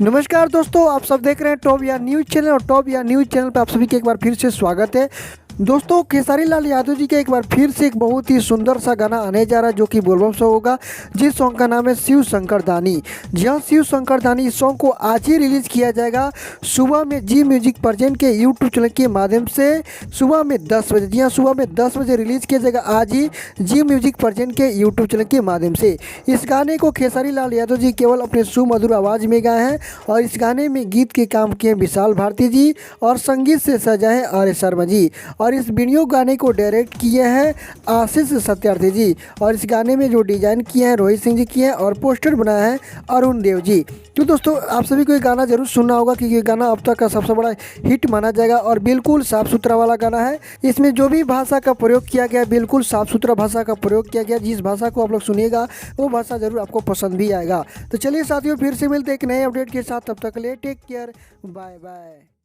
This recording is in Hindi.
नमस्कार दोस्तों, आप सब देख रहे हैं टॉप या न्यूज़ चैनल और टॉप या न्यूज़ चैनल पर आप सभी के एक बार फिर से स्वागत है। दोस्तों, खेसारी लाल यादव जी का एक बार फिर से एक बहुत ही सुंदर सा गाना आने जा रहा है जो कि बोलबम सॉन्ग होगा, जिस सॉन्ग का नाम है शिव शंकर दानी। जी हाँ, शिव शंकर दानी इस सॉन्ग को आज ही रिलीज़ किया जाएगा सुबह में जी म्यूजिक प्रेजेंट के यूट्यूब चैनल के माध्यम से सुबह में 10 बजे। जी हाँ, सुबह में 10 बजे रिलीज़ किया जाएगा आज ही जी म्यूजिक प्रेजेंट के यूट्यूब चैनल के माध्यम से। इस गाने को खेसारी लाल यादव जी केवल अपने सुमधुर आवाज़ में गाए हैं और इस गाने में गीत के काम किए विशाल भारती जी और संगीत से सजा है आर शर्मा जी और इस वीडियो गाने को डायरेक्ट किए हैं आशीष सत्यार्थी जी और इस गाने में जो डिजाइन किए हैं रोहित सिंह जी किए हैं और पोस्टर बनाया है अरुण देव जी। तो दोस्तों, आप सभी को ये गाना जरूर सुनना होगा क्योंकि ये गाना अब तक का सबसे बड़ा हिट माना जाएगा और बिल्कुल साफ सुथरा वाला गाना है। इसमें जो भी भाषा का प्रयोग किया गया बिल्कुल साफ सुथरा भाषा का प्रयोग किया गया। जिस भाषा को आप लोग सुनिएगा वो भाषा जरूर आपको पसंद भी आएगा। तो चलिए साथियों, फिर से मिलते एक नए अपडेट के साथ, तब तक के लिए टेक केयर, बाय बाय।